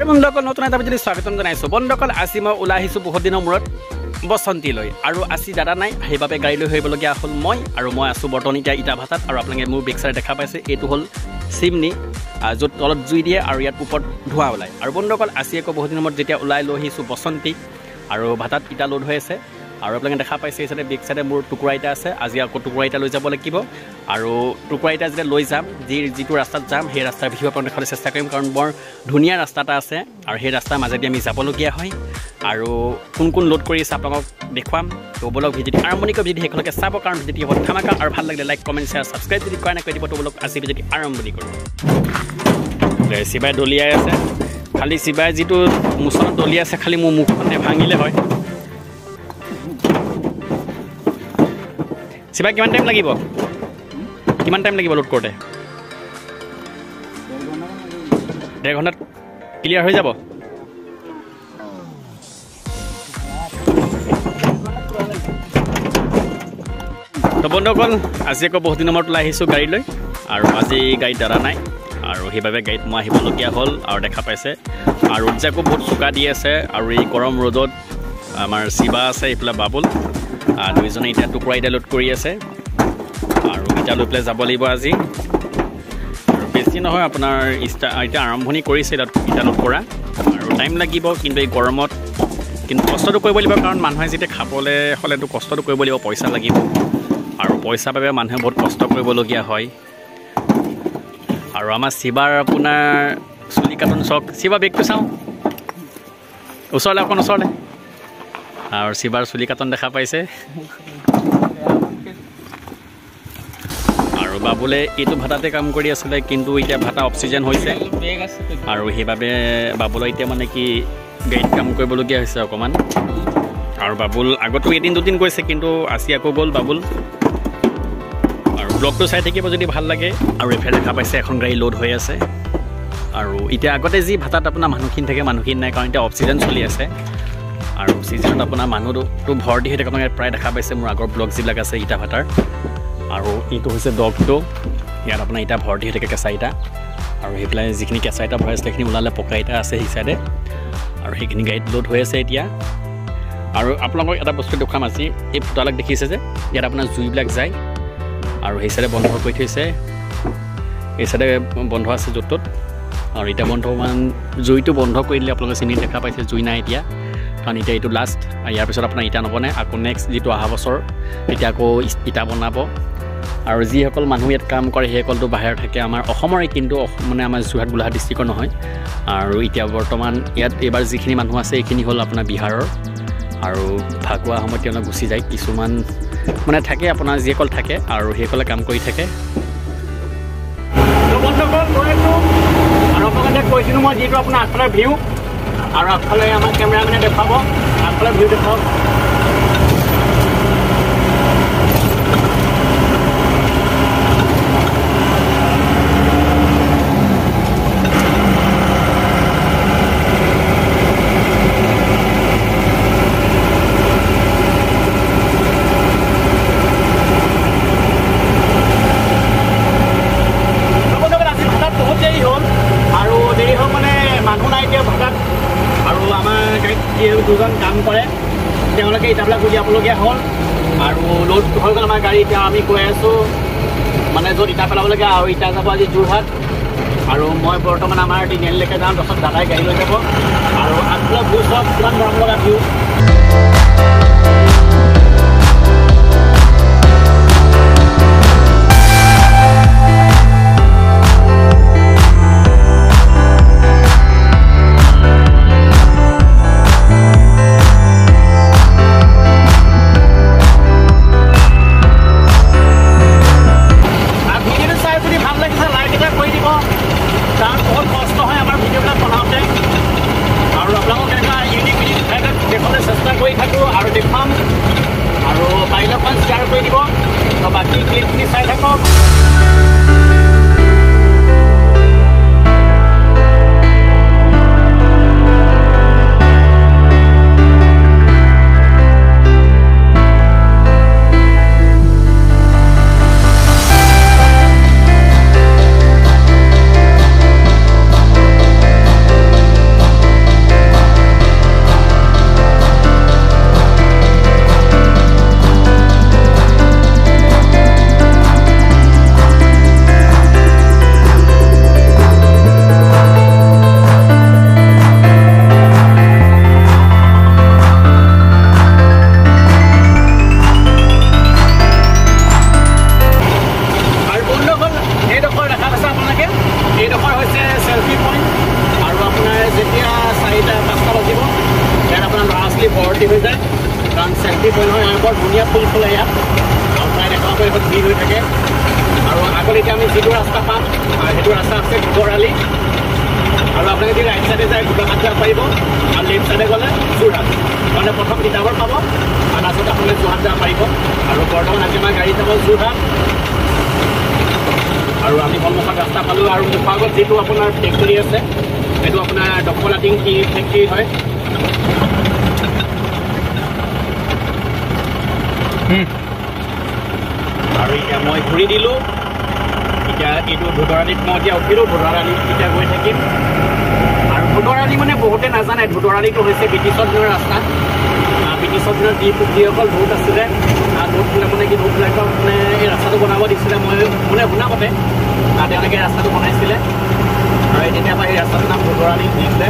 বন্ধুসকল নতুন এটা ভিডিঅ'লৈ স্বাগতম জনাইছোঁ। বন্ধুসকল আজি মই ওলাই আহিছোঁ বহুত দিনৰ মূৰত বসন্তীলৈ আৰু আজি দাদা নাই, সেইবাবে গাড়ী লৈ আহিবলগীয়া হ'ল মই আছোঁ বৰ্তমান এতিয়া ইটাভাটাত। আৰু আপোনালোকে মোৰ বেক চাইডে দেখা পাইছে, এইটো হ'ল চিমনি, য'ত তলত জুই দিয়ে আৰু ইয়াত ওপৰত ধোঁৱা ওলায়। আৰু বন্ধুসকল আজি আকৌ বহুত দিনৰ মূৰত যেতিয়া ওলাই লৈ আহিছোঁ বসন্তী, আৰু ভাটাত ইটা লোড হৈ আছে। আৰু আপোনালোকে দেখা পাইছে এই চাইডে বেক চাইডে মোৰ টুকুৰা ইটা আছে। আজি আকৌ টুকুৰা ইটা লৈ যাব লাগিব, আৰু টুকুৰা ইটা যেতিয়া লৈ যাম, যিটো ৰাস্তাত যাম সেই ৰাস্তাৰ ভিডিঅ' আপোনালোকে দেখাবলৈ চেষ্টা কৰিম, কাৰণ বৰ ধুনীয়া ৰাস্তা এটা আছে আৰু সেই ৰাস্তাৰ মাজেদি আমি যাবলগীয়া হয়। আৰু কোন কোন লোড কৰি আছে আপোনালোকক দেখুৱাম। তো বলক ভিডিঅ'টি আৰম্ভণি কৰি ভিডিঅ' শেষলৈকে চাব, কাৰণ ভিডিঅ'টি হ'ব ধামাকা। আৰু ভাল লাগিলে লাইক কমেণ্ট শ্বেয়াৰ ছাবস্ক্ৰাইব যদি কৰা নাই কৰি দিব। তো বলক আজি ভিডিঅ'টি আৰম্ভণি কৰোঁ। শিৱাই দলিয়াই আছে, খালি শিৱাই যিটো মুচনত দলিয়াই আছে, খালি মোৰ মুখখন নেভাঙিলে হয়। শিৱাই কিমান টাইম লাগিব লোড কৰোঁতে? 1.5 ঘণ্টাত ক্লিয়াৰ হৈ যাব। তো বন্ধুসকল আজি আকৌ বহুত দিনৰ মূৰত ওলাই আহিছোঁ গাড়ী লৈ, আৰু আজি গাড়ীত দাদা নাই, আৰু সেইবাবে গাড়ীত মই আহিবলগীয়া হ'ল। আৰু দেখা পাইছে আৰু ৰ'দ যে আকৌ বহুত চোকা দি আছে, আৰু এই গৰম ৰ'দত আমাৰ শিৱা আছে, এইফালে বাবুল, দুইজনে এতিয়া টুকুৰা ইটা লোড কৰি আছে। আৰু ইটা লৈ পেলাই যাব লাগিব আজি। আৰু বেছি নহয়, আপোনাৰ এতিয়া আৰম্ভণি কৰিছে ইটা লোড কৰা, আৰু টাইম লাগিব। কিন্তু এই গৰমত কিন্তু কষ্টটো কৰিব লাগিব, কাৰণ মানুহে যেতিয়া খাবলৈ হ'লেতো কষ্টটো কৰিব লাগিব, পইচা লাগিব। আৰু পইচাৰ বাবে মানুহে বহুত কষ্ট কৰিবলগীয়া হয়। আৰু আমাৰ শিৱাৰ আপোনাৰ চুলি কাটন চক, শিৱা বেগটো চাওঁ ওচৰলৈ, অকণ ওচৰলৈ। আৰু শিৱাৰ চুলি কাটন দেখা পাইছে। আৰু বাবুলে এইটো ভাটাতে কাম কৰি আছিলে, কিন্তু এতিয়া ভাটা অক্সিজেন হৈছে, আৰু সেইবাবে বাবুলৈ এতিয়া মানে কি গাড়ীত কাম কৰিবলগীয়া হৈছে অকণমান। আৰু বাবুল আগতো এদিন দুদিন গৈছে, কিন্তু আজি আকৌ গ'ল বাবুল। আৰু ব্লগটো চাই থাকিব যদি ভাল লাগে। আৰু এইফালে দেখা পাইছে এখন গাড়ী লোড হৈ আছে। আৰু এতিয়া আগতে যি ভাটাত আপোনাৰ মানুহখিনি থাকে, মানুহখিনি নাই, কাৰণ এতিয়া অক্সিজেন চলি আছে। আৰু চিজনত আপোনাৰ মানুহটো ভৰ্তি হৈ থাকে, আপোনালোকে প্ৰায় দেখা পাইছে মোৰ আগৰ ব্লগ যিবিলাক আছে ইটা ভাটাৰ। আৰু এইটো হৈছে দগটো, ইয়াত আপোনাৰ ইটা ভৰ্তি হৈ থাকে, কেঁচা ইটা। আৰু সেইফালে যিখিনি কেঁচা ইটা ভৰাই আছিলে সেইখিনি ওলালে, পকা ইটা আছে সেই চাইডে। আৰু সেইখিনি গাড়ীত লোড হৈ আছে এতিয়া। আৰু আপোনালোকক এটা বস্তু দেখুৱাম আজি, এই ফুটালাক দেখিছে যে, ইয়াত আপোনাৰ জুইবিলাক যায়, আৰু সেই চাইডে বন্ধ কৰি থৈছে, এই চাইডে বন্ধ আছে য'ত ত'ত। আৰু এতিয়া জুইটো বন্ধ কৰি দিলে, আপোনালোকে চিনি দেখা পাইছে জুই নাই এতিয়া, কাৰণ এতিয়া এইটো লাষ্ট। ইয়াৰ পিছত আপোনাৰ ইটা নবনে, আকৌ নেক্সট যিটো অহা বছৰ তেতিয়া আকৌ ইটা বনাব। আৰু যিসকল মানুহ ইয়াত কাম কৰে সেইসকলটো বাহিৰত থাকে, আমাৰ অসমৰে, কিন্তু মানে আমাৰ যোৰহাট গোলাঘাট ডিষ্ট্ৰিক্টৰ নহয়। আৰু এতিয়া বৰ্তমান ইয়াত এইবাৰ যিখিনি মানুহ আছে এইখিনি হ'ল আপোনাৰ বিহাৰৰ। আৰু ফাকুৱা সময়ত তেওঁলোক গুচি যায়, কিছুমান মানে থাকে আপোনাৰ যিসকল থাকে, আৰু সেইসকলে কাম কৰি থাকে। আৰু আপোনালোকে কৈছিলোঁ মই যিটো আপোনাৰ আগফালে ভিউ, আৰু আগফালে আমাৰ কেমেৰামেনে দেখুৱাব, আগফালে ভিউ দেখুৱাওক। দুজন কাম কৰে, তেওঁলোকে ইটাবিলাক উলিয়াবলগীয়া হ'ল। আৰু লোড হৈ গ'ল আমাৰ গাড়ী। এতিয়া আমি গৈ আছোঁ মানে য'ত ইটা পেলাবলগীয়া, আৰু ইটা যাব আজি যোৰহাট। আৰু মই বৰ্তমান আমাৰ তিনিআলিলৈকে যাওঁ, তাৰপিছত দাদাই গাড়ী লৈ যাব। আৰু আগফালে ভিউ চব কিমান মৰম লগা ভিউ। আৰু দেখুৱাম, আৰু পাৰিলে অকণ শ্বেয়াৰ কৰি দিব। বাকী ক্লিপখিনি চাই থাকক। ধুনীয়া ফুল ফুলে ইয়াত আৰু প্ৰায় দেখা পাব এইখন ভিৰ হৈ থাকে আৰু আগত এতিয়া আমি যিটো ৰাস্তা পাম সেইটো ৰাস্তা আছে ঘোঁৰালি আৰু আপোনালোকে যদি ৰাইট চাইডে যায় গোলাঘাট যাব পাৰিব আৰু লেফ্ট চাইডে গ'লে যোৰহাট মানে প্ৰথম তিতাবৰ পাব আৰু লাষ্টত আপোনালোকে যোৰহাট যাব পাৰিব আৰু বৰ্তমান আজি আমাৰ গাড়ী যাব যোৰহাট আৰু আমি সন্মুখত ৰাস্তা পালোঁ আৰু মুখৰ আগত যিটো আপোনাৰ ফেক্টৰী আছে সেইটো আপোনাৰ ডকলাটিং টি ফেক্টৰী হয় আৰু এতিয়া মই ঘূৰি দিলোঁ এতিয়া এইটো ধুদৰালিত মই এতিয়া উঠিলোঁ ধুদৰালিত এতিয়া গৈ থাকিম আৰু ধুদৰালি মানে বহুতে নাজানে ধুদৰালিটো হৈছে ব্ৰিটিছৰ দিনৰ ৰাস্তা ব্ৰিটিছৰ দিনত যিসকল ভোট আছিলে ভোটবিলাক মানে কি ভোটবিলাকক মানে এই ৰাস্তাটো বনাব দিছিলে মই মানে শুনা মতে তেওঁলোকে ৰাস্তাটো বনাইছিলে আৰু তেতিয়াৰ পৰা এই ৰাস্তাটোৰ নাম ধুদৰালি দিছিলে